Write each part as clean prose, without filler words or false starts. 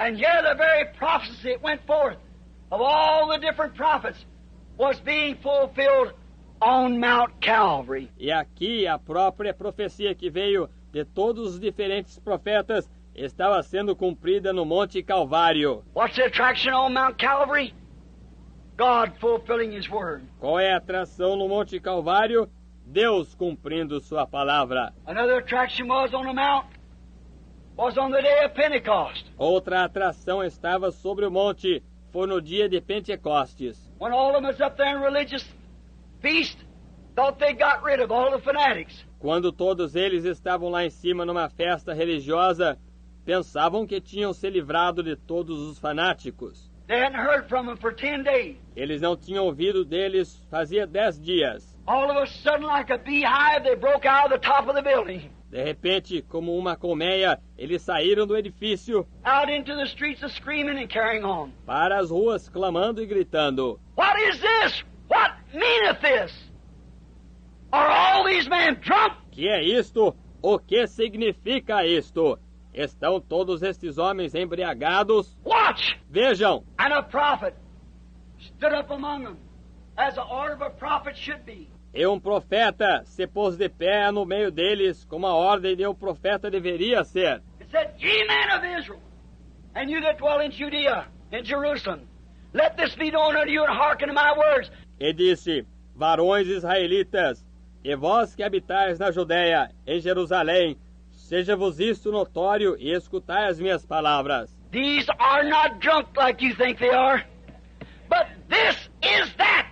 And here the very prophecy that went forth of all the different prophets was being fulfilled on Mount Calvary. E aqui a própria profecia que veio de todos os diferentes profetas estava sendo cumprida no Monte Calvário. What's the attraction on Mount Calvary? God fulfilling His Word. Qual é a atração no Monte Calvário? Deus cumprindo sua palavra. Another attraction was on the mount, was on the day of Pentecost. Outra atração estava sobre o monte, foi no dia de Pentecostes. When all of them was up there in religious feast, thought they got rid of all the fanatics. Quando todos eles estavam lá em cima numa festa religiosa, pensavam que tinham se livrado de todos os fanáticos. They hadn't heard from them for 10 days. Eles não tinham ouvido deles fazia 10 dias. All of a sudden, like a beehive, they broke out of the top of the building. De repente, como uma colmeia, eles saíram do edifício Out into the streets of screaming and carrying on. para as ruas, clamando e gritando. What is this? What meaneth this? Are all these men drunk? Que é isto? O que significa isto? Estão todos estes homens embriagados? Watch! Vejam! And a prophet stood up among them, as the order of a prophet should be. E um profeta se pôs de pé no meio deles, como a ordem de um profeta deveria ser. It said, Ye men of Israel, and you that dwell in Judea, in Jerusalem, let this be known unto you, and hearken to my words. E disse, varões israelitas, e vós que habitais na Judéia, em Jerusalém, seja-vos isto notório e escutai as minhas palavras. These are not drunk like you think they are, but this is that.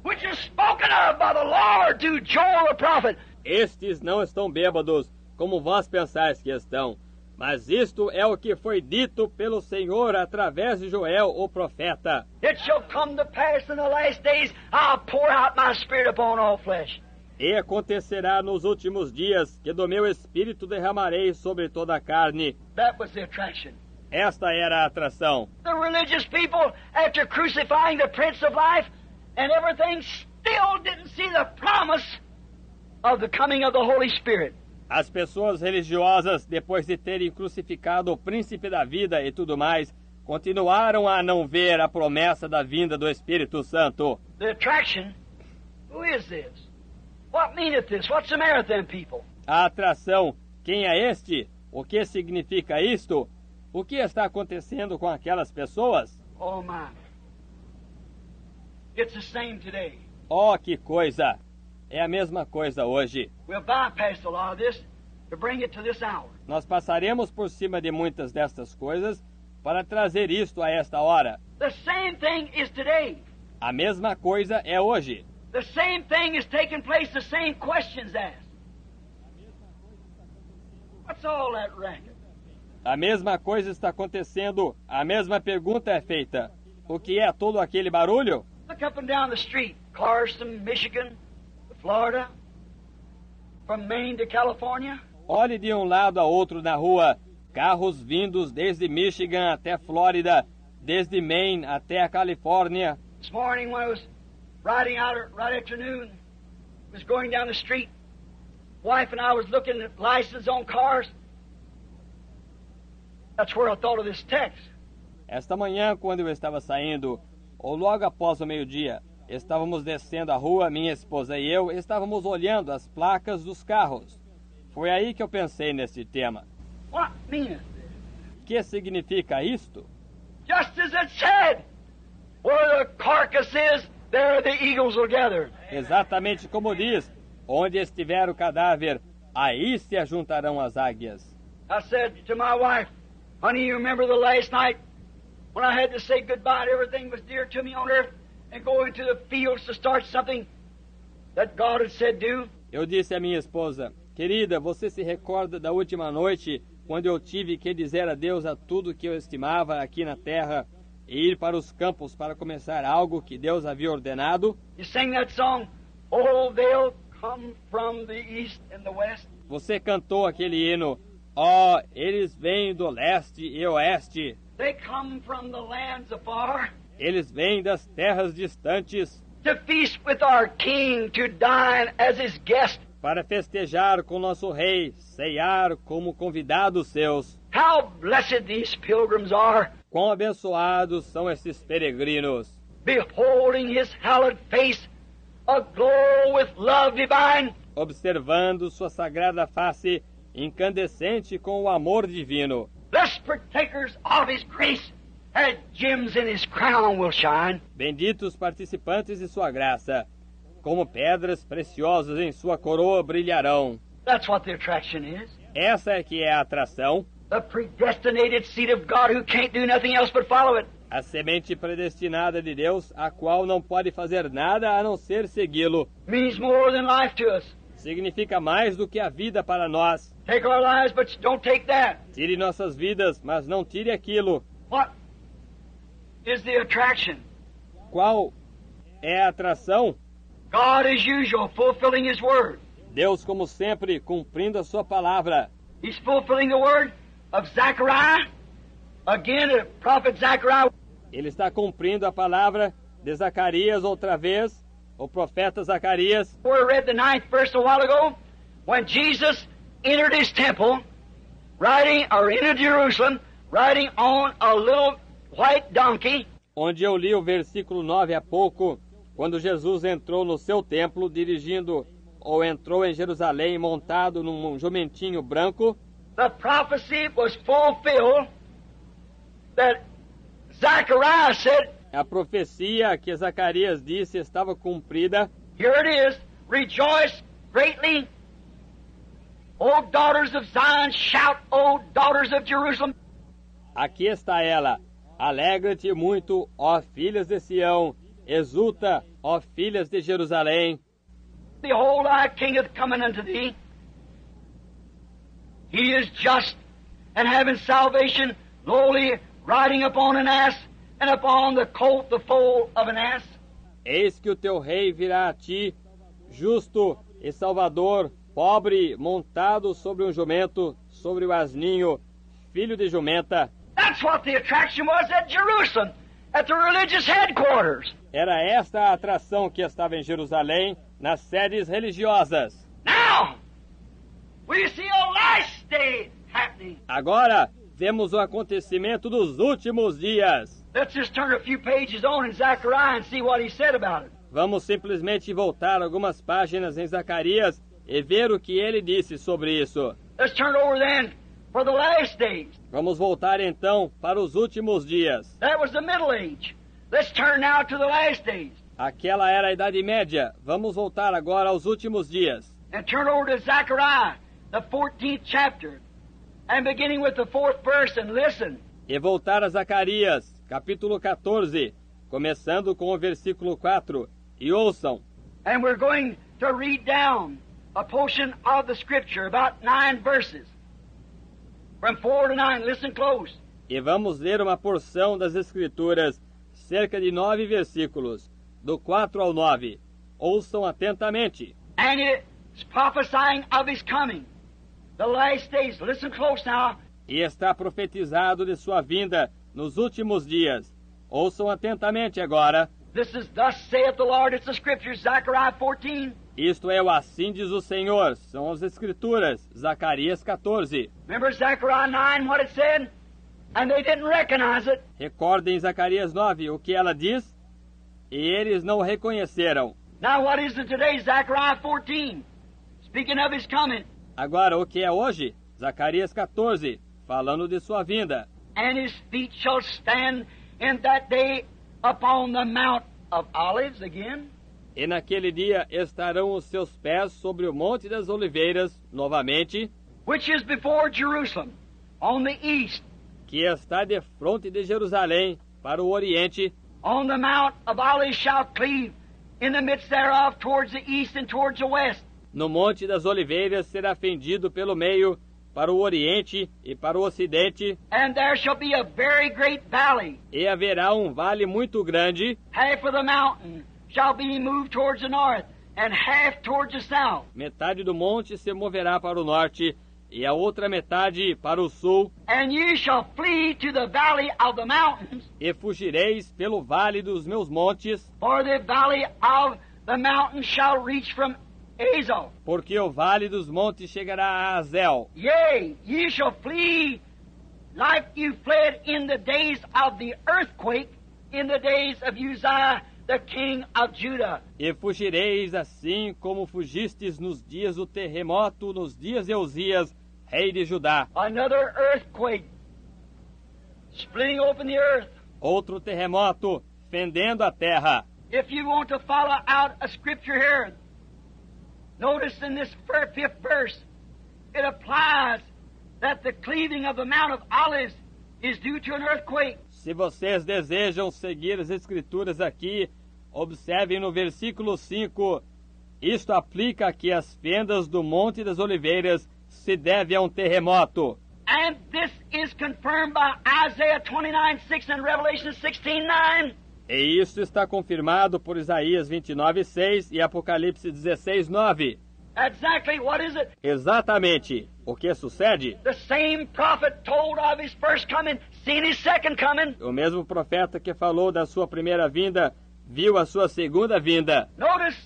Which is spoken of by the Lord to Joel the prophet. Estes não estão bêbados, como vós pensais que estão, mas isto é o que foi dito pelo Senhor através de Joel, o profeta. It shall come to pass in the last days, I'll pour out my spirit upon all flesh. E acontecerá nos últimos dias que do meu espírito derramarei sobre toda a carne. That was the attraction. Esta era a atração. The religious people, after crucifying the Prince of Life and everything, still didn't see the promise of the coming of the Holy Spirit. As pessoas religiosas, depois de terem crucificado o príncipe da vida e tudo mais, continuaram a não ver a promessa da vinda do Espírito Santo. The attraction, who is this? What meaneth this? What's the matter with them people? A atração, quem é este? O que significa isto? O que está acontecendo com aquelas pessoas? Oh my. It's the same today. Oh, que coisa! É a mesma coisa hoje. We'll bypass a lot of this to bring it to this hour. Nós passaremos por cima de muitas destas coisas para trazer isto a esta hora. The same thing is today. A mesma coisa é hoje. The same thing is taking place, the same questions asked. What's all that racket? A mesma coisa está acontecendo, a mesma pergunta é feita. O que é todo aquele barulho? Look up and down the street, Clarkston, Michigan, Florida, from Maine to California. Olhe de um lado a outro na rua, carros vindos desde Michigan até Flórida, desde Maine até a Califórnia. This morning when I was riding out right afternoon, was going down the street, wife and I was looking at license on cars. That's where I thought of this text. Esta manhã, quando eu estava saindo, ou logo após o meio-dia, estávamos descendo a rua, minha esposa e eu, estávamos olhando as placas dos carros. Foi aí que eu pensei nesse tema. What meaneth this? O que significa isto? Just as it said, where the carcass is, there the eagles will gather. Exatamente como diz, onde estiver o cadáver, aí se ajuntarão as águias. I said to my wife, honey, you remember the last night when I had to say goodbye to everything that was dear to me on earth and go into the fields to start something that God had said do? Eu disse à minha esposa, querida, você se recorda da última noite quando eu tive que dizer adeus a tudo que eu estimava aqui na terra e ir para os campos para começar algo que Deus havia ordenado? You sing that song, oh, they'll come from the east and the west. Você cantou aquele hino, ó, eles vêm do leste e oeste. They come from the lands afar Eles vêm das terras distantes to feast with our King, to dine as his guest. para festejar com nosso rei, ceiar como convidados seus. How blessed these pilgrims are, Quão abençoados são esses peregrinos, beholding his hallowed face, aglow with love divine. observando sua sagrada face incandescente com o amor divino. Blessed partakers of his grace, as gems in his crown will shine. Benditos participantes de sua graça, como pedras preciosas em sua coroa brilharão. That's what the attraction is. Essa é que é a atração, The predestinated seed of God who can't do nothing else but follow it. a semente predestinada de Deus, a qual não pode fazer nada a não ser segui-lo. Means more than life to us. Significa mais do que a vida para nós. Take our lives, but don't take that. Tire nossas vidas, mas não tire aquilo. What is the attraction? Qual é a atração? God, as usual, fulfilling his word. Deus, como sempre, cumprindo a sua palavra. He's fulfilling the word of Zechariah. Again, the prophet Zechariah. Ele está cumprindo a palavra de Zacarias outra vez, o profeta Zacarias. We read the 9th verse a while ago. When Jesus entered his temple, entered Jerusalem, riding on a little white donkey. Onde eu li o versículo 9 há pouco, quando Jesus entrou no seu templo, dirigindo, ou entrou em Jerusalém montado num jumentinho branco. The prophecy was fulfilled that Zechariah said, A profecia que Zacarias disse estava cumprida. here it is, rejoice greatly, O daughters of Zion, shout, O daughters of Jerusalem. Aqui está ela. Alegra-te muito, ó filhas de Sião. Exulta, ó filhas de Jerusalém. Behold, thy king hath come unto thee. He is just, and having salvation, lowly, riding upon an ass, and upon the colt the foal of an ass. Eis que o teu rei virá a ti, justo e salvador, pobre, montado sobre um jumento, sobre o asninho, filho de jumenta. That's what the attraction was at Jerusalem, at the religious headquarters. Era esta a atração que estava em Jerusalém, nas sedes religiosas. Now, we see a last day happening. Agora, vemos o acontecimento dos últimos dias. Let's just turn a few pages on in Zechariah and see what he said about it. Vamos simplesmente voltar algumas páginas em Zacarias e ver o que ele disse sobre isso. Let's turn over then for the last days. Vamos voltar então para os últimos dias. That was the Middle Age. Let's turn now to the last days. Aquela era a Idade Média. Vamos voltar agora aos últimos dias. And turn over to Zechariah, the 14th chapter, and beginning with the 4th verse, and listen. E voltar a Zacarias, capítulo 14, começando com o versículo 4. E ouçam. And we're going to read down a portion of the scripture, about 9 verses. From 4 to 9, listen close. E vamos ler uma porção das Escrituras, cerca de 9 versículos, do 4 ao 9. Ouçam atentamente. And it's prophesying of his coming. The last days, listen close now. E está profetizado de sua vinda nos últimos dias. Ouçam atentamente agora. This is thus saith the Lord, it's the scriptures, Zechariah 14. Isto é o assim diz o Senhor, são as Escrituras, Zacarias 14. Remember Zechariah 9, what it said? And they didn't recognize it. Recordem Zacarias 9, o que ela diz? E eles não o reconheceram. Now what is it today, Zechariah 14? Speaking of his coming. Agora, o que é hoje? Zacarias 14, falando de sua vinda. And his feet shall stand in that day upon the Mount of Olives again. E naquele dia estarão os seus pés sobre o Monte das Oliveiras, novamente, Which is before Jerusalem, on the east. que está de fronte de Jerusalém, para o Oriente. On the Mount of Olives shall cleave in the midst thereof towards the east and towards the west. No Monte das Oliveiras será fendido pelo meio, para o Oriente e para o Ocidente, And there shall be a very great valley. e haverá um vale muito grande. Half of the mountain shall be moved towards the north, and half towards the south. Metade do monte se moverá para o norte, e a outra metade para o sul, And you shall flee to the valley of the mountains, e fugireis pelo vale dos meus montes, for the valley of the mountains shall reach from Azal. porque o vale dos montes chegará a Azel. Yea, ye shall flee like you fled in the days of the earthquake, in the days of Uzziah, the king of Judah. E fugireis assim como fugistes nos dias do terremoto, nos dias de Uzias, rei de Judá. Another earthquake, splitting open the earth. Outro terremoto, fendendo a terra. If you want to follow out a scripture here, notice in this fifth verse, it applies that the cleaving of the Mount of Olives is due to an earthquake. Se vocês desejam seguir as escrituras aqui, observem no versículo 5. Isto aplica que as fendas do Monte das Oliveiras se devem a um terremoto. And this is confirmed by Isaiah 29:6 and Revelation 16:9. E isso está confirmado por Isaías 29:6 e Apocalipse 16:9. Exactly what is it? Exatamente. O que sucede? The same prophet told of his first coming, seen his second coming. O mesmo profeta que falou da sua primeira vinda, viu a sua segunda vinda. Notice,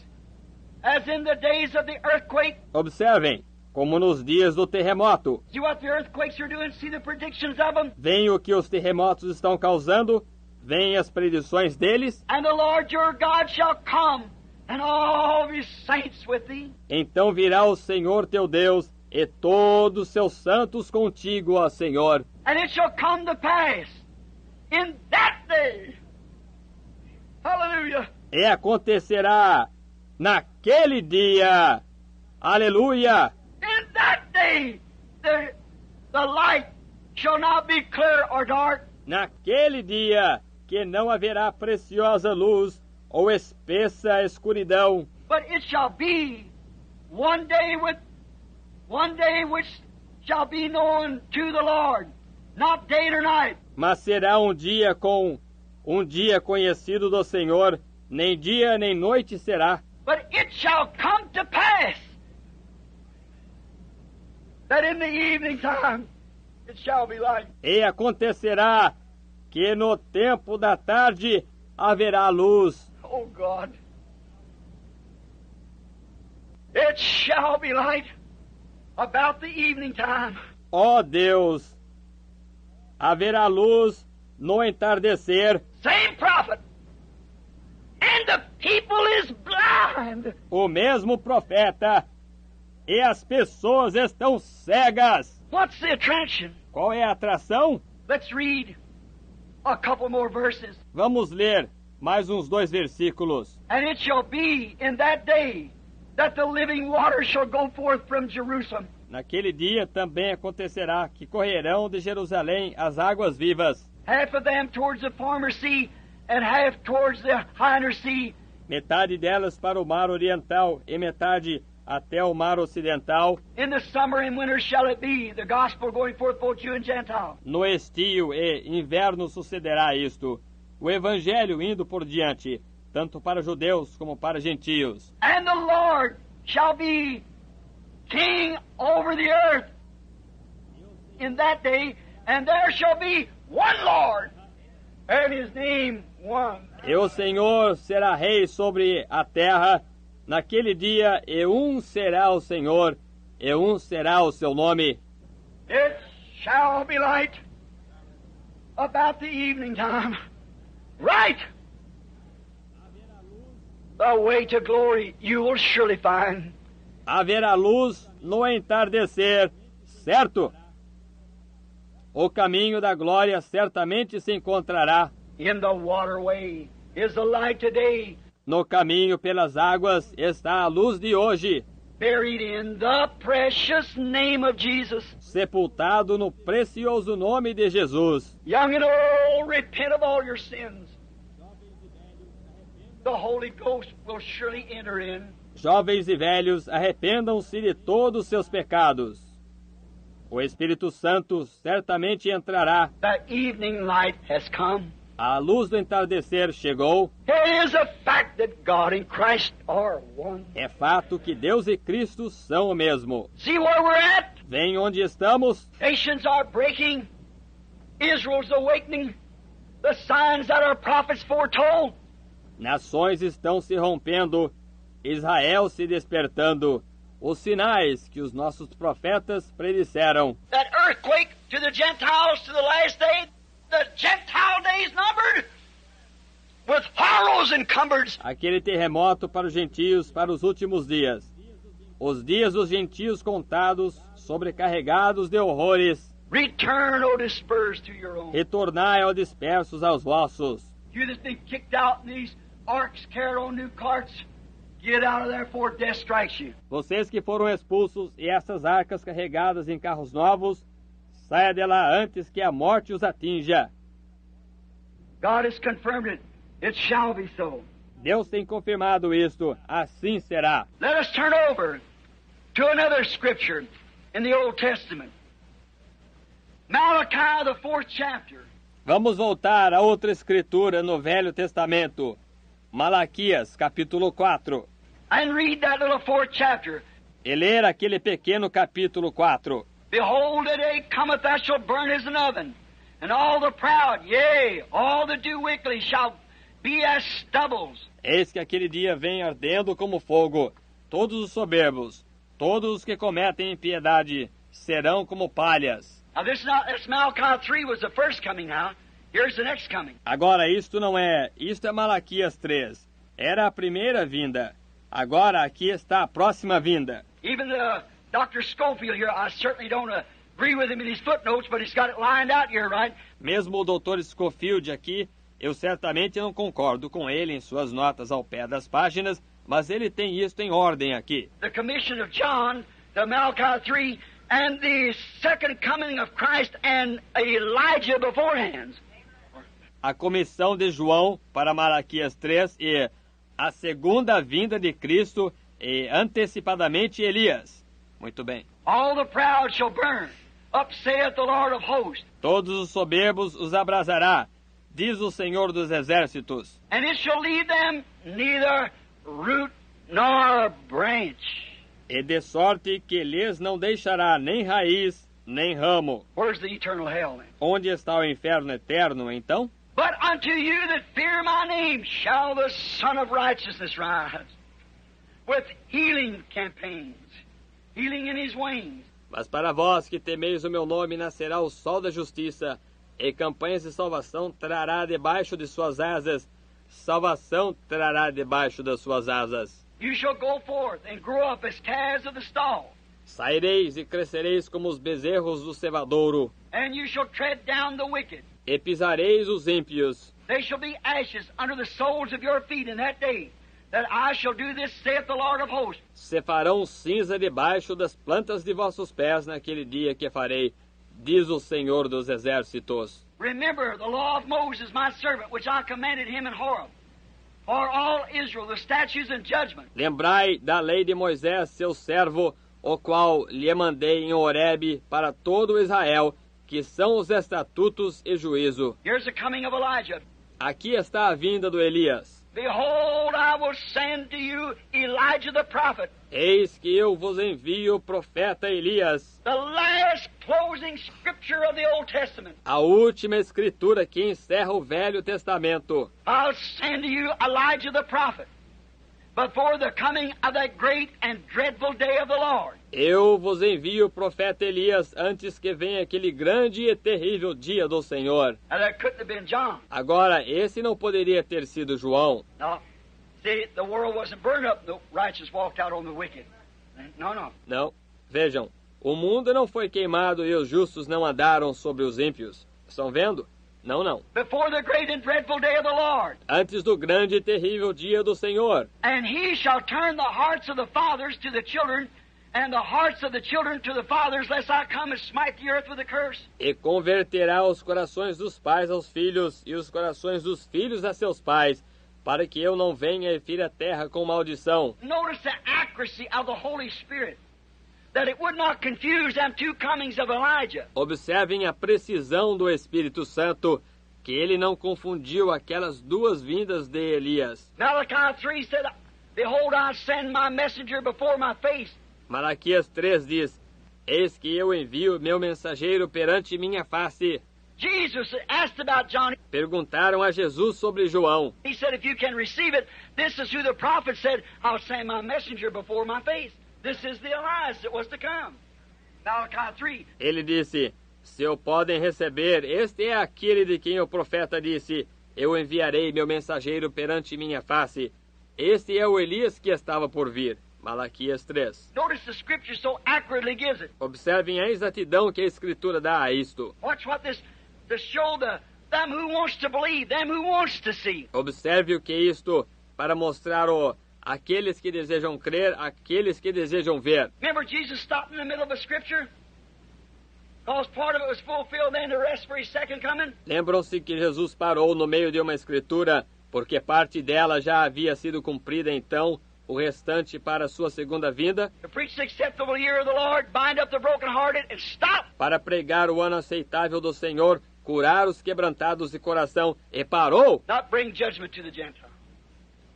as in the days of the earthquake. Observem, como nos dias do terremoto. See what the earthquakes are doing? See the predictions of them? Veem o que os terremotos estão causando, veem as predições deles. And the Lord your God shall come, and all his saints with thee. Então virá o Senhor teu Deus, e todos seus santos contigo, ó Senhor. And it shall come to pass in that day. Hallelujah. E acontecerá naquele dia. Aleluia. In that day, the light shall not be clear or dark. Naquele dia que não haverá preciosa luz ou espessa escuridão. But it shall be one day which shall be known to the Lord, not day nor night. Mas será um dia conhecido do Senhor, nem dia nem noite será. But it shall come to pass that in the evening time it shall be light. E acontecerá que no tempo da tarde haverá luz. Oh God. It shall be light about the evening time. Ó Deus, haverá luz no entardecer. Same prophet. And the people is blind. O mesmo profeta. E as pessoas estão cegas. What's the attraction? Qual é a atração? Let's read a couple more verses. Vamos ler mais uns 2 versículos. And it shall be in that day that the living water shall go forth from Jerusalem. Naquele dia também acontecerá que correrão de Jerusalém as águas vivas. Half of them towards the former sea, and half towards the hinder sea. Metade delas para o mar oriental e metade até o mar ocidental. In the summer and winter shall it be, the gospel going forth both Jew and Gentile. No estio e inverno sucederá isto, o evangelho indo por diante, tanto para judeus como para gentios. And the Lord shall be king over the earth in that day, and there shall be one Lord, and his name one. E o Senhor será rei sobre a terra naquele dia, e um será o Senhor, e um será o seu nome. It shall be light about the evening time. Right! The way to glory you will surely find. Haverá luz no entardecer, certo? O caminho da glória certamente se encontrará. In the waterway is the light today. No caminho pelas águas está a luz de hoje. Buried in the precious name of Jesus. Sepultado no precioso nome de Jesus. Young and old, repent of all your sins. The Holy Ghost will surely enter in. Jovens e velhos, arrependam-se de todos os seus pecados. O Espírito Santo certamente entrará. The evening light has come. A luz do entardecer chegou. It is a fact that God and Christ are one. É fato que Deus e Cristo são o mesmo. See where we're at? Vem onde estamos. Nations are breaking. Israel's awakening. The signs that our prophets foretold. Nações estão se rompendo. Israel se despertando. Os sinais que os nossos profetas predisseram. That earthquake to the Gentiles to the last day, the Gentile days numbered, with horrors encumbered. Aquele terremoto para os gentios para os últimos dias. Os dias dos gentios contados, sobrecarregados de horrores. Return, O dispersed to your own. Retornai, ó dispersos, aos vossos. You that's been kicked out in these arks carried on new carts, get out of there before death strikes you. Vocês que foram expulsos e essas arcas carregadas em carros novos, saia de lá antes que a morte os atinja. God has confirmed it. It shall be so. Deus tem confirmado isto, assim será. Let us turn over to another scripture in the Old Testament. Malachi, the 4th chapter. Vamos voltar a outra escritura no Velho Testamento. Malaquias, capítulo 4. And read that little 4th chapter. E ler aquele pequeno capítulo 4. Behold, the day cometh that shall burn as an oven, and all the proud, yea, all that do wickedly shall be as stubbles. Eis que aquele dia vem ardendo como fogo. Todos os soberbos, todos os que cometem impiedade, serão como palhas. Now this Malachi 3 was the first coming now. Here's the next coming. Agora isto é Malaquias 3. Era a primeira vinda. Agora aqui está a próxima vinda. Even Dr. Schofield here, I certainly don't agree with him in his footnotes, but he's got it lined out here, right? Mesmo o Dr. Schofield aqui, eu certamente não concordo com ele em suas notas ao pé das páginas, mas ele tem isto em ordem aqui. The commission of John, the Malachi 3, and the second coming of Christ and Elijah beforehand. A comissão de João para Malaquias 3 e a segunda vinda de Cristo e antecipadamente Elias. Muito bem. All the proud shall burn, up saith the Lord of hosts. Todos os soberbos os abrasará, diz o Senhor dos Exércitos. And it shall leave them neither root nor branch. E de sorte que lhes não deixará nem raiz, nem ramo. Where's the eternal hell then? Onde está o inferno eterno, então? But unto you that fear my name shall the Son of Righteousness rise, with healing campaigns, healing in his wings. Mas para vós que temeis o meu nome nascerá o sol da justiça, e campanhas de salvação trará debaixo de suas asas, salvação trará debaixo das suas asas. You shall go forth and grow up as calves of the stall, Saireis e crescereis como os bezerros do cevadouro, and you shall tread down the wicked. e pisareis os ímpios. They shall be ashes under the soles of your feet in that day, that I shall do this, saith the Lord of hosts. Se farão cinza debaixo das plantas de vossos pés naquele dia que farei, diz o Senhor dos Exércitos. Remember the law of Moses, my servant, which I commanded him in Horeb, for all Israel, the statutes and judgment. Lembrai da lei de Moisés, seu servo, o qual lhe mandei em Horebe para todo Israel, que são os estatutos e juízo. Here's the coming of Elijah. Aqui está a vinda do Elias. Behold, I will send to you Elijah the prophet, Eis que eu vos envio o profeta Elias, the last closing scripture of the Old Testament. a última escritura que encerra o Velho Testamento. I'll send to you Elijah the prophet before the coming of that great and dreadful day of the Lord. Eu vos envio o profeta Elias antes que venha aquele grande e terrível dia do Senhor. Now that couldn't have been John. Agora, esse não poderia ter sido João. No. See, the world wasn't burned up, the righteous walked out on the wicked. No, no. Não. Vejam, o mundo não foi queimado e os justos não andaram sobre os ímpios. Estão vendo? Não, não. Before the great and dreadful day of the Lord. Antes do grande e terrível dia do Senhor. And he shall turn the hearts of the fathers to the children, and the hearts of the children to the fathers, lest I come and smite the earth with a curse. E converterá os corações dos pais aos filhos e os corações dos filhos a seus pais, para que eu não venha e fira a terra com maldição. Notice the accuracy of the Holy Spirit, that it would not confuse them two comings of Elijah. Observem a precisão do Espírito Santo, que ele não confundiu aquelas duas vindas de Elias. Malachi 3 said, Behold, I send my messenger before my face. Malaquias 3 diz, eis que eu envio meu mensageiro perante minha face. Jesus asked about John. Perguntaram a Jesus sobre João. He said, if you can receive it, this is who the prophet said, I'll send my messenger before my face. This is the Elias that was to come. Malachi 3. Ele disse, Se o podem receber, este é aquele de quem o profeta disse: eu enviarei meu mensageiro perante minha face. Este é o Elias que estava por vir. Malaquias 3. Notice the Scripture so accurately gives it. Observem a exatidão que a Escritura dá a isto. Watch what this, to show them who wants to believe, them who wants to see. Observe o que é isto, para mostrar aqueles que desejam crer, aqueles que desejam ver. Remember Jesus stopped in the middle of a Scripture? Because part of it was fulfilled, then the rest for His second coming. Lembram-se que Jesus parou no meio de uma Escritura, porque parte dela já havia sido cumprida, então o restante para a sua segunda vinda. To preach the acceptable year of the Lord, bind up the brokenhearted, and stop. Para pregar o ano aceitável do Senhor, curar os quebrantados de coração, e parou. Not bring judgment to the Gentile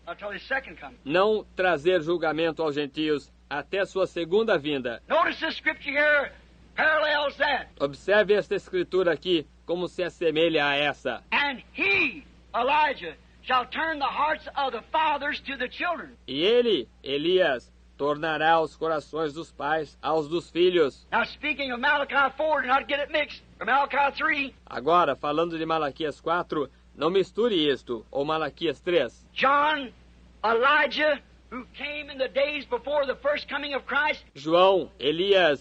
until His second coming. Não trazer julgamento aos gentios até sua segunda vinda. Notice this Scripture here parallels that. Observe esta escritura aqui, como se assemelha a essa. And he, Elijah, shall turn the hearts of the fathers to the children. E ele, Elias, tornará os corações dos pais aos dos filhos. Now speaking of Malachi 4, do not get it mixed, or Malachi 3. Agora, falando de Malaquias 4, não misture isto, ou Malaquias 3. John, Elijah, who came in the days before the first coming of Christ. João, Elias,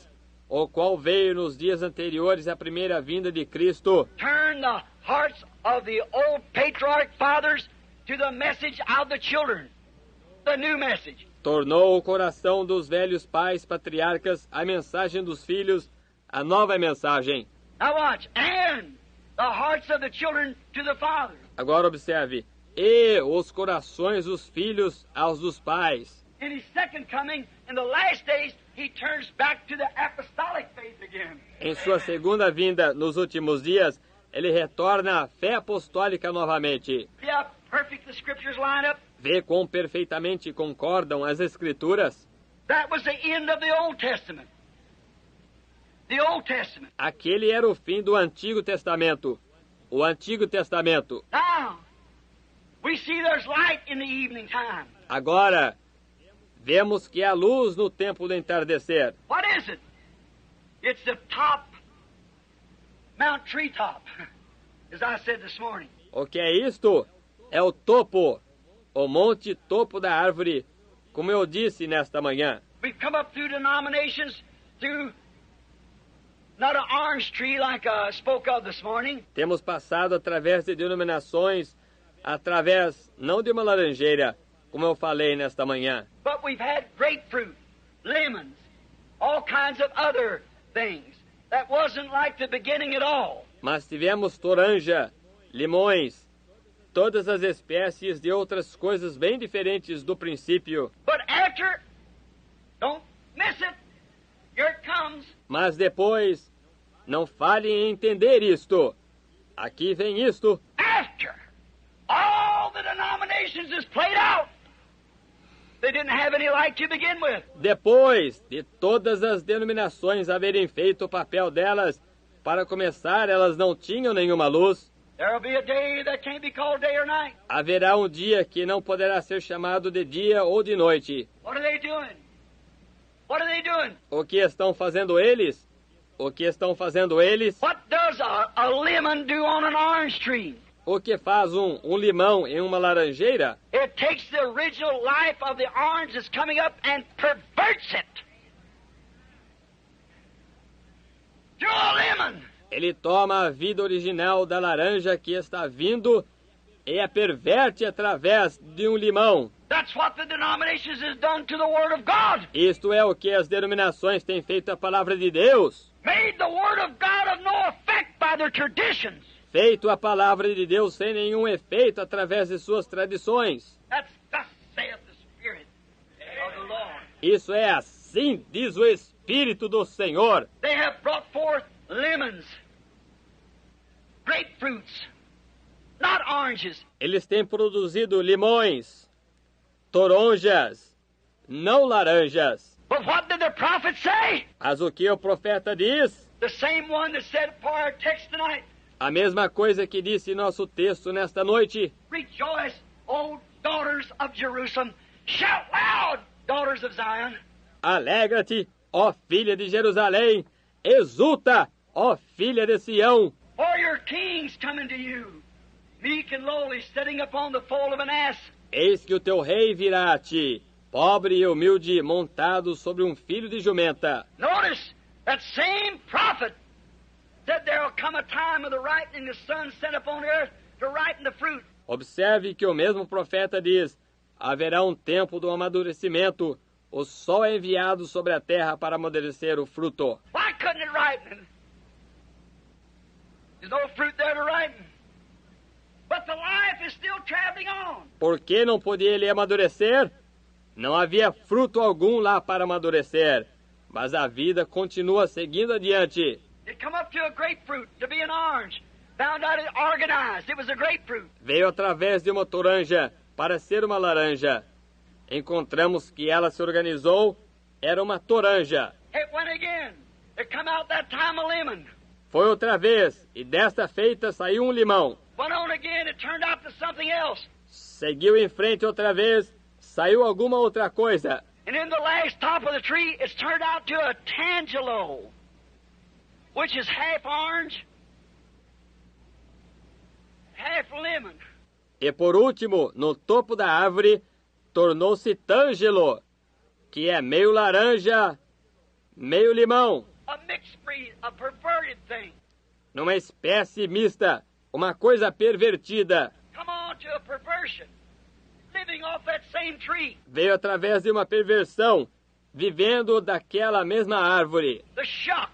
o qual veio nos dias anteriores à primeira vinda de Cristo, Turn the hearts of the old patriarch fathers to the message of the children, the new message. tornou o coração dos velhos pais patriarcas a mensagem dos filhos, a nova mensagem. Now watch, and the hearts of the children to the fathers. Agora observe, e os corações dos filhos aos dos pais. In His second coming, in the last days, He turns back to the apostolic faith again. Em sua segunda vinda, nos últimos dias, ele retorna à fé apostólica novamente. See how perfect the Scriptures line up? Vê quão perfeitamente concordam as Escrituras? That was the end of the Old Testament. The Old Testament. Aquele era o fim do Antigo Testamento. O Antigo Testamento. Now, we see there's light in the evening time. Agora, vemos que há luz no tempo do entardecer. What is it? It's the top, Mount Treetop, as I said this morning. O que é isto? É o topo, o monte topo da árvore, como eu disse nesta manhã. We've come up through denominations, through not an orange tree like I spoke of this morning, Temos passado através de denominações, através não de uma laranjeira, como eu falei nesta manhã, but we've had grapefruit, lemons, all kinds of other things. That wasn't like the beginning at all. mas tivemos toranja, limões, todas as espécies de outras coisas bem diferentes do princípio. But after, don't miss it, here it comes. Mas depois, não falhem em entender isto. Aqui vem isto. After all the denominations is played out, they didn't have any light to begin with. Depois de todas as denominações haverem feito o papel delas, para começar, elas não tinham nenhuma luz. There'll be a day that can't be called day or night. Haverá um dia que não poderá ser chamado de dia ou de noite. What are they doing? What are they doing? O que estão fazendo eles? O que estão fazendo eles? What does a lemon do on an orange tree? O que faz um limão em uma laranjeira? It takes the original life of the orange that's coming up and perverts it to a lemon. Ele toma a vida original da laranja que está vindo e a perverte através de um limão. That's what the denominations has done to the Word of God. Isto é o que as denominações têm feito à palavra de Deus. Made the Word of God of no effect by their traditions. Feito a palavra de Deus sem nenhum efeito através de suas tradições. That's thus saith the Spirit of the Lord. Isso é assim, diz o Espírito do Senhor. They have brought forth lemons, grapefruits, not oranges. Eles têm produzido limões, toronjas, não laranjas. But what did the prophet say? Mas o que o profeta diz? The same one that said for our text tonight, A mesma coisa que disse nosso texto nesta noite. rejoice, O daughters of Jerusalem. Shout loud, daughters of Zion. Alegra-te, ó filha de Jerusalém. Exulta, ó filha de Sião, For your king's coming to you, meek and lowly, sitting upon the foal of an ass. eis que o teu rei virá a ti, pobre e humilde, montado sobre um filho de jumenta. Notice that same prophet said there will come a time of the ripening the sun sent upon earth to ripen the fruit. Observe que o mesmo profeta diz, haverá um tempo do amadurecimento, o sol é enviado sobre a terra para amadurecer o fruto. Why couldn't it ripen? There's no fruit there to ripen. But the life is still traveling on. Por que não podia ele amadurecer? Não havia fruto algum lá para amadurecer, mas a vida continua seguindo adiante. It come up to a grapefruit, to be an orange. Found out it organized. It was a grapefruit. Veio através de uma toranja para ser uma laranja. Encontramos que ela se organizou, era uma toranja. It went again. It come out that time a lemon. Foi outra vez, e desta feita saiu um limão. Went on again. It turned out to something else. Seguiu em frente outra vez, saiu alguma outra coisa. And in the last top of the tree, it's turned out to a tangelo, which is half orange, half lemon. E por último, no topo da árvore, tornou-se tângelo, que é meio laranja, meio limão. A mixed breed, a perverted thing. Numa espécie mista, uma coisa pervertida. Come on to a perversion, living off that same tree. Veio através de uma perversão, vivendo daquela mesma árvore. The shock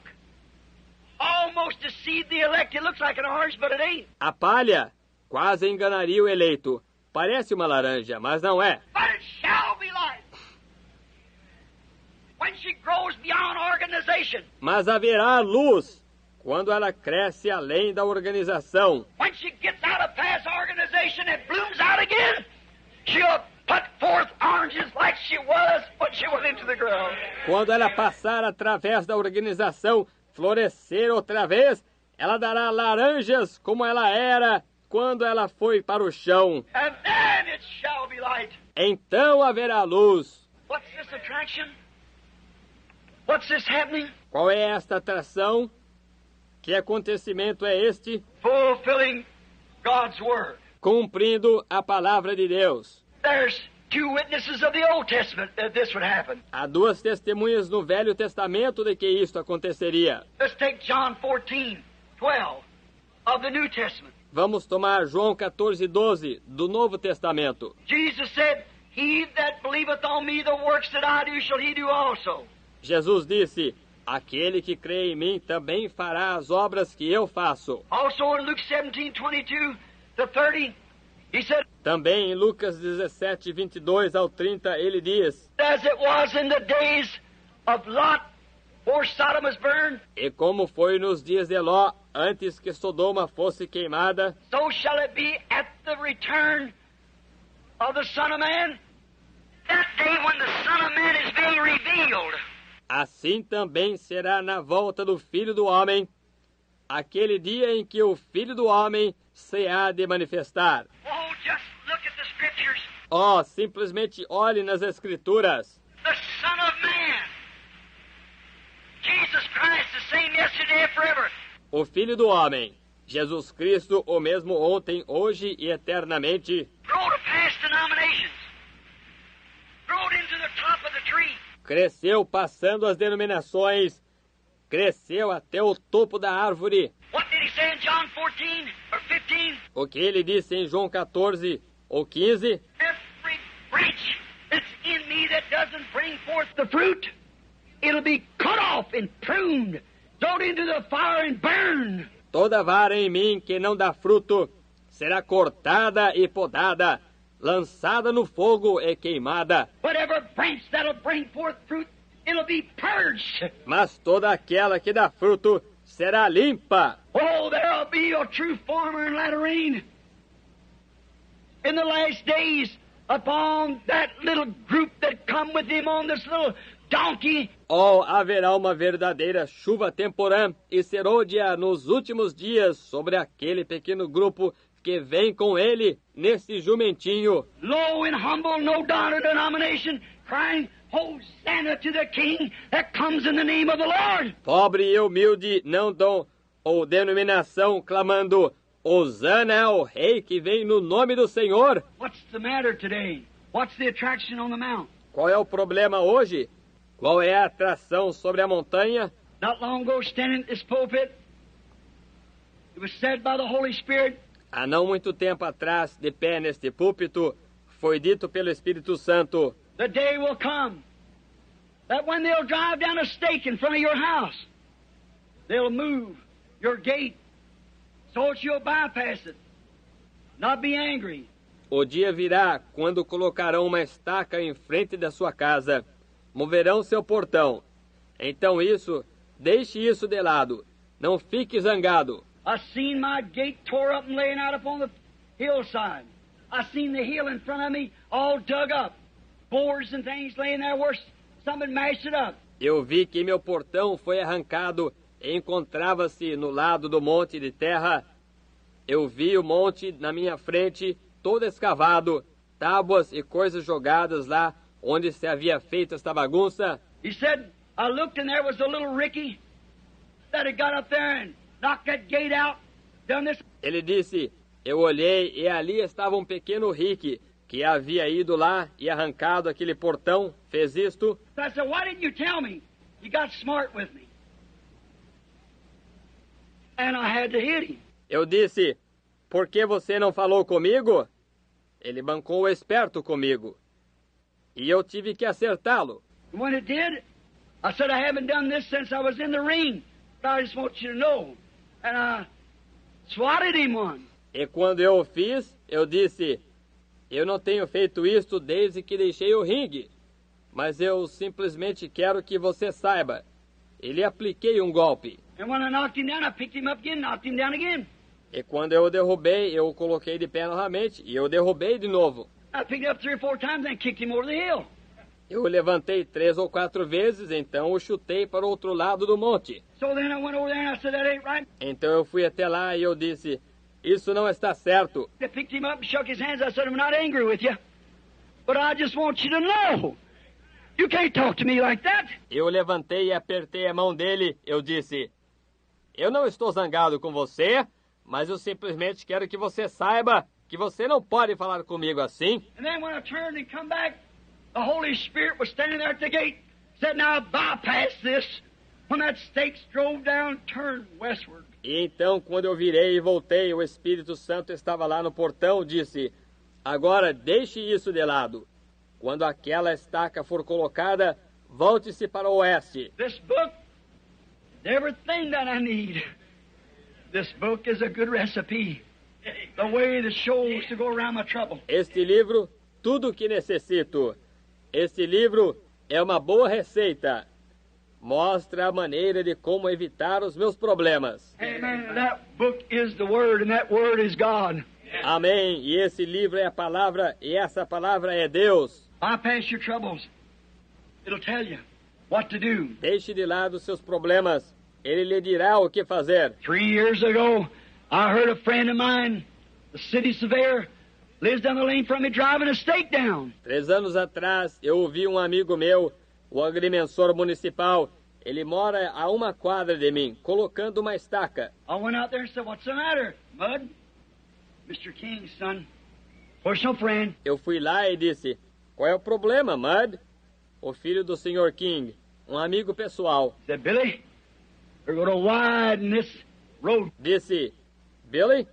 almost deceived the elect. It looks like an orange, but it ain't. A palha quase enganaria o eleito. Parece uma laranja, mas não é. But it shall be light. When she grows beyond organization, Mas haverá luz quando ela cresce além da organização. when she gets out of past organization and blooms out again, she'll put forth oranges like she was when she went into the ground. Quando ela passar através da organização, florescer outra vez, ela dará laranjas como ela era quando ela foi para o chão. And then it shall be light. Então haverá luz. What's this attraction? What's this happening? Qual é esta atração? Que acontecimento é este? Fulfilling God's Word. Cumprindo a palavra de Deus. There's two witnesses of the Old Testament that this would happen. Há duas testemunhas no Velho Testamento de que isto aconteceria. Let's take John 14:12 of the New Testament. Vamos tomar João 14:12 do Novo Testamento. Jesus said, He that believeth on me, the works that I do shall he do also. Jesus disse, aquele que crê em mim também fará as obras que eu faço. Also in Luke 17:22-30, he said, Também em Lucas 17:22 ao 30, ele diz, as it was in the days of Lot, before Sodom was burned, e como foi nos dias de Ló, antes que Sodoma fosse queimada, so shall it be at the return of the Son of Man. That day when the Son of Man is being revealed. assim também será na volta do Filho do Homem, aquele dia em que o Filho do Homem se há de manifestar. Oh, just look at the Scriptures. Oh, simplesmente olhe nas Escrituras. The Son of Man. Jesus Christ, the same yesterday and forever. O Filho do Homem, Jesus Cristo, o mesmo ontem, hoje e eternamente, Grow to past denominations. Grow into the top of the tree. cresceu passando as denominações, cresceu até o topo da árvore. What did he say in John 14 or 15? O que ele disse em João 14 ou 15? Every branch that's in me that doesn't bring forth the fruit, it'll be cut off and pruned, thrown into the fire and burned. Toda vara em mim que não dá fruto será cortada e podada, lançada no fogo e queimada. Whatever branch that'll bring forth fruit, it'll be purged. Mas toda aquela que dá fruto será limpa. Oh, there'll be a true farmer in latter rain. In the last days, upon that little group that come with him on this little donkey. Oh, haverá uma verdadeira chuva temporã e serôdia nos últimos dias sobre aquele pequeno grupo que vem com ele nesse jumentinho. Low and humble, no denomination, crying, Hosanna to the King that comes in the name of the Lord. Pobre e humilde, não dom ou denominação clamando Hosana ao Rei que vem no nome do Senhor? What's the matter today? What's the attraction on the mount? Qual é o problema hoje? Qual é a atração sobre a montanha? Not long ago, standing at this pulpit, it was said by the Holy Spirit, Há não muito tempo atrás, de pé neste púlpito, foi dito pelo Espírito Santo: the day will come that when they'll drive down a stake in front of your house, they'll move your gate so that you'll bypass it, not be angry. O dia virá quando colocarão uma estaca em frente da sua casa, moverão seu portão. Então deixe isso de lado, não fique zangado. I seen my gate tore up and laying out upon the hillside. I seen the hill in front of me all dug up, boards and things laying there where somebody mashed it up. Eu vi que meu portão foi arrancado e encontrava-se no lado do monte de terra. Eu vi o monte na minha frente, todo escavado, tábuas e coisas jogadas lá onde se havia feito esta bagunça. He said, I looked and there was a little Ricky that had got up there and knocked that gate out, done this. Ele disse, eu olhei e ali estava um pequeno Rick que havia ido lá e arrancado aquele portão, fez isto. So I said, why didn't you tell me? You got smart with me. And I had to hit him. Eu disse, por que você não falou comigo? Ele bancou o esperto comigo. E eu tive que acertá-lo. And when it did, I said, I haven't done this since I was in the ring. But I just want you to know. And I swatted him one. E quando eu o fiz, eu disse, eu não tenho feito isto desde que deixei o ringue. Mas eu simplesmente quero que você saiba. Ele apliquei um golpe. And when I knocked him down, I picked him up again, knocked him down again. E quando eu o derrubei, eu o coloquei de pé novamente. E eu o derrubei de novo. I picked him up 3 or 4 times and kicked him over the hill. Eu o levantei 3 ou 4 vezes, então o chutei para o outro lado do monte. So then I went over there and I said, that ain't right. Então eu fui até lá e eu disse, isso não está certo. I picked him up and shook his hands. I said, I'm not angry with you, but I just want you to know, you can't talk to me like that. Eu levantei e apertei a mão dele. Eu disse, eu não estou zangado com você, mas eu simplesmente quero que você saiba que você não pode falar comigo assim. And then when I turned and come back, the Holy Spirit was standing there at the gate, said, now bypass this. When that stake drove down, turned westward. E então, quando eu virei e voltei, o Espírito Santo estava lá no portão, disse, agora deixe isso de lado. Quando aquela estaca for colocada, volte-se para o oeste. This book, everything that I need. This book is a good recipe. The way that shows to go around my trouble. Este livro, tudo o que necessito. Este livro é uma boa receita. Mostra a maneira de como evitar os meus problemas. Amen. That book is the Word, and that Word is God. Amém. E esse livro é a palavra, e essa palavra é Deus. Bypass your troubles. It'll tell you what to do. Deixe de lado seus problemas. Ele lhe dirá o que fazer. 3 years ago, I heard a friend of mine, the city surveyor, lives down the lane from me, driving a stake down. 3 anos atrás, eu ouvi um amigo meu, o agrimensor municipal. Ele mora a 1 quadra de mim, colocando uma estaca. I went out there and said, what's the matter, Bud? Mr. King's son, personal friend. Eu fui lá e disse, qual é o problema, Mud? O filho do Sr. King, um amigo pessoal. Said, Billy, we're going to widen this road. Disse, Billy,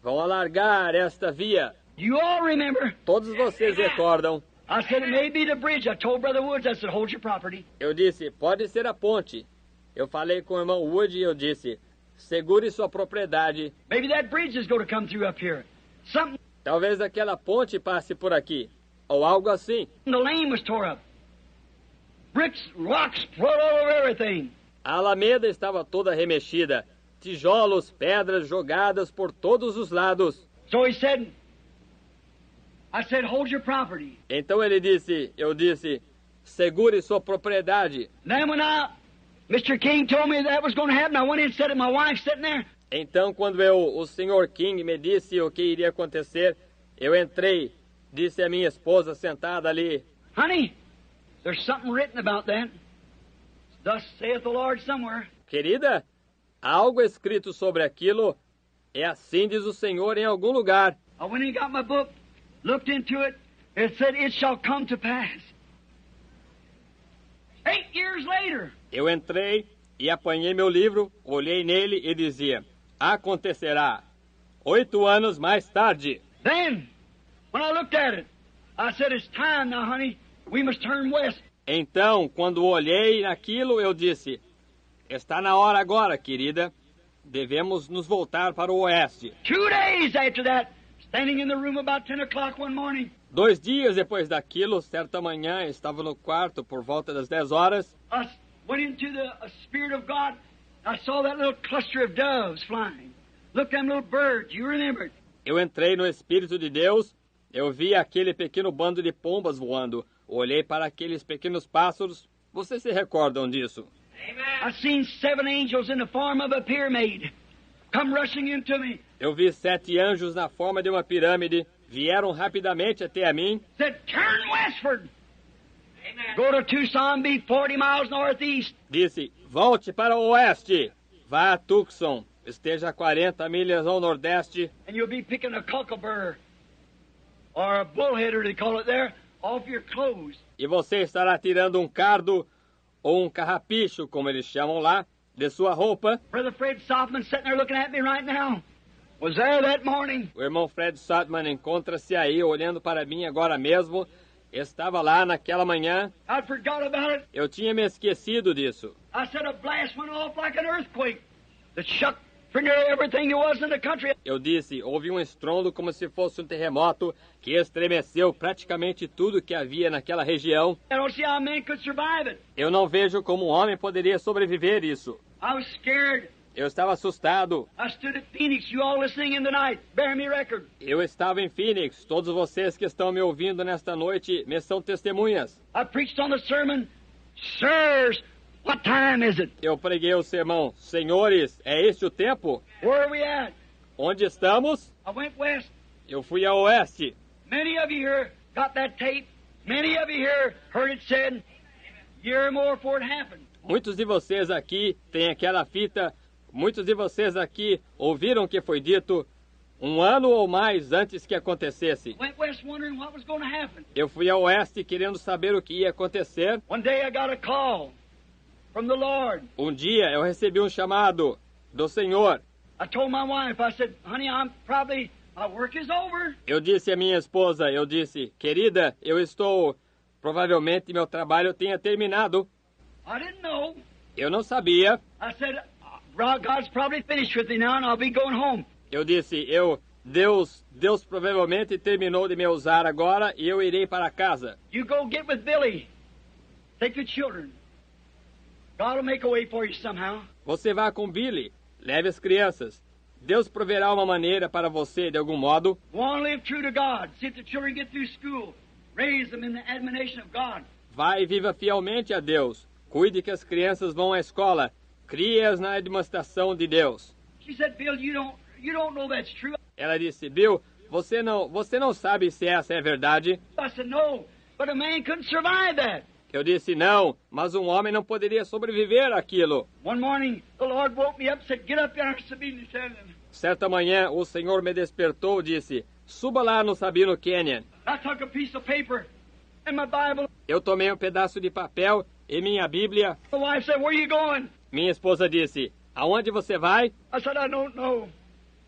vão alargar esta via. You all remember. Todos vocês recordam. I said, it may be the bridge. I told Brother Woods, I said, hold your property. Eu disse, pode ser a ponte. Eu falei com o irmão Wood e eu disse, segure sua propriedade. Maybe that bridge is going to come through up here. Something. Talvez aquela ponte passe por aqui. Ou algo assim. The lane was tore up. Bricks, rocks, flood all over everything. A alameda estava toda remexida. Tijolos, pedras jogadas por todos os lados. So he said, I said, hold your property. Então ele disse, eu disse, segure sua propriedade. Then when Mr. King told me that was going to happen, I went in and said it, my wife sitting there. Então quando o Sr. King me disse o que iria acontecer, eu entrei, disse a minha esposa sentada ali. Honey, there's something written about that. Thus saith the Lord somewhere. Querida, há algo escrito sobre aquilo, é assim diz o Senhor em algum lugar. I went and got my book, looked into it, it said, it shall come to pass. 8 years later, Eu entrei e apanhei meu livro, olhei nele e dizia, acontecerá. 8 anos mais tarde. then, when I looked at it, I said, it's time now, honey, we must turn west. Então, quando olhei naquilo, eu disse, está na hora agora, querida, devemos nos voltar para o oeste. 2 days after that, standing in the room about 10 o'clock one morning, 2 dias depois daquilo, certa manhã, estava no quarto por volta das 10 horas. I went into the Spirit of God. I saw that little cluster of doves flying. Look, them little birds, you remember it. Eu entrei no Espírito de Deus, eu vi aquele pequeno bando de pombas voando. Olhei para aqueles pequenos pássaros. Vocês se recordam disso? I seen 7 angels in the form of a pyramid come rushing into me. Eu vi 7 anjos na forma de uma pirâmide. Vieram rapidamente até a mim. Said, turn westward. Go to Tucson, be 40 miles northeast. Disse, volte para o oeste. Vá a Tucson. Esteja a 40 milhas ao nordeste. And you'll be picking a cockleburr, or a bullheader, they call it there, off your clothes. E você estará tirando um cardo, ou um carrapicho, como eles chamam lá, de sua roupa. Brother Fred Softman sitting there looking at me right now. Was there that morning. O irmão Fred Sotman encontra-se aí, olhando para mim agora mesmo. Estava lá naquela manhã. I forgot about it. Eu tinha me esquecido disso. I said a blast went off like an earthquake that shook for nearly everything there was in the country. Eu disse, houve um estrondo como se fosse um terremoto que estremeceu praticamente tudo que havia naquela região. I don't see how man could survive it. Eu não vejo como um homem poderia sobreviver isso. I was scared. Eu estava assustado. I stood at Phoenix, you all listening in the night. Bear me record. Eu estava em Phoenix. Todos vocês que estão me ouvindo nesta noite me são testemunhas. I preached on the sermon, sirs, what time is it? Eu preguei o sermão. Senhores, é este o tempo? Where are we at? Onde estamos? I went west. Eu fui a oeste. Many of you here got that tape. Many of you here heard it said, year or more before it happened. Muitos de vocês aqui têm aquela fita. Muitos de vocês aqui ouviram o que foi dito 1 ano ou mais antes que acontecesse. Went west wondering what was going to happen. Eu fui a oeste querendo saber o que ia acontecer. One day I got a call from the Lord. Um dia eu recebi um chamado do Senhor. I told my wife, I said, honey, my work is over. Eu disse à minha esposa, querida, provavelmente meu trabalho tenha terminado. I didn't know. Eu não sabia. I said, God's probably finished with me now and I'll be going home. Eu disse, Deus provavelmente terminou de me usar agora e eu irei para casa. You go get with Billy. Take the children. God will make a way for you somehow. Você vá com Billy, leve as crianças. Deus proverá uma maneira para você de algum modo. Go on, live true to God. See if the children get through school. Raise them in the admonition of God. Vai e viva fielmente a Deus. Cuide que as crianças vão à escola. Crie-as na demonstração de Deus. She said, Bill, you don't know that's true. Ela disse, Bill, você não sabe se essa é verdade. I said, no, but a man couldn't survive that. Eu disse, não, mas um homem não poderia sobreviver àquilo. One morning, the Lord woke me up and said, get up there, Sabine Canyon. Certa manhã, o Senhor me despertou e disse, suba lá no Sabino Canyon. I took a piece of paper and my Bible. Eu tomei um pedaço de papel e minha Bíblia. My wife said, where are you going? Minha esposa disse, aonde você vai? I said, I don't know.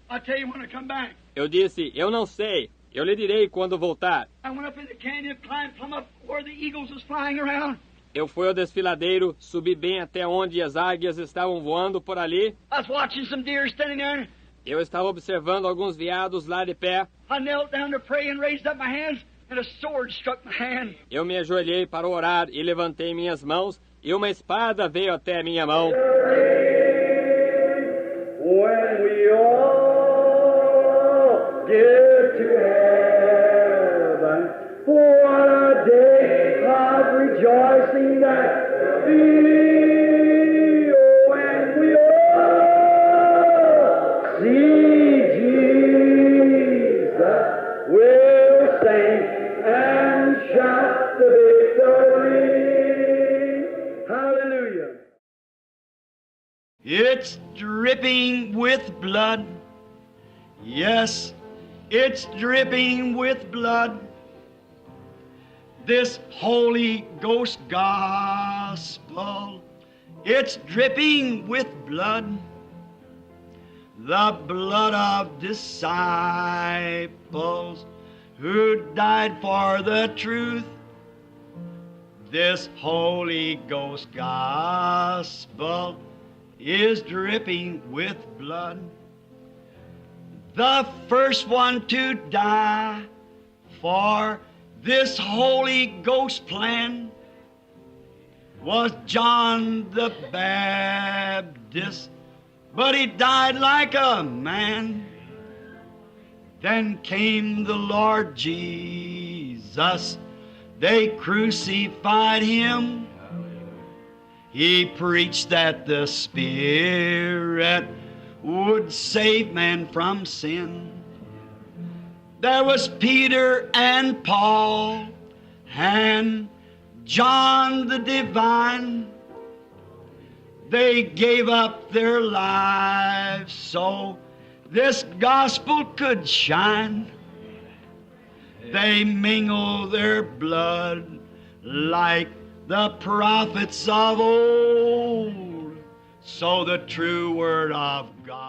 I'll tell you when I come back. Eu disse, eu não sei. Eu lhe direi quando voltar. I went up in the canyon, climbed plumb up where the eagles was flying around. Eu fui ao desfiladeiro, subi bem até onde as águias estavam voando por ali. I was watching some deer standing there. Eu estava observando alguns veados lá de pé. I knelt down to pray and raised up my hands, and a sword struck my hand. Eu me ajoelhei para orar e levantei minhas mãos, e uma espada veio até a minha mão. When we all get to heaven, what a day of rejoicing that will be. When we all see Jesus, we'll sing and shout the victory. Hallelujah. It it's dripping with blood. Yes, it's dripping with blood. This Holy Ghost gospel, it's dripping with blood. The blood of disciples who died for the truth. This Holy Ghost gospel is dripping with blood. The first one to die for this Holy Ghost plan was John the Baptist, but he died like a man. Then came the Lord Jesus. They crucified him. He preached that the Spirit would save man from sin. There was Peter and Paul and John the Divine. They gave up their lives so this gospel could shine. They mingle their blood like the prophets of old, so the true word of God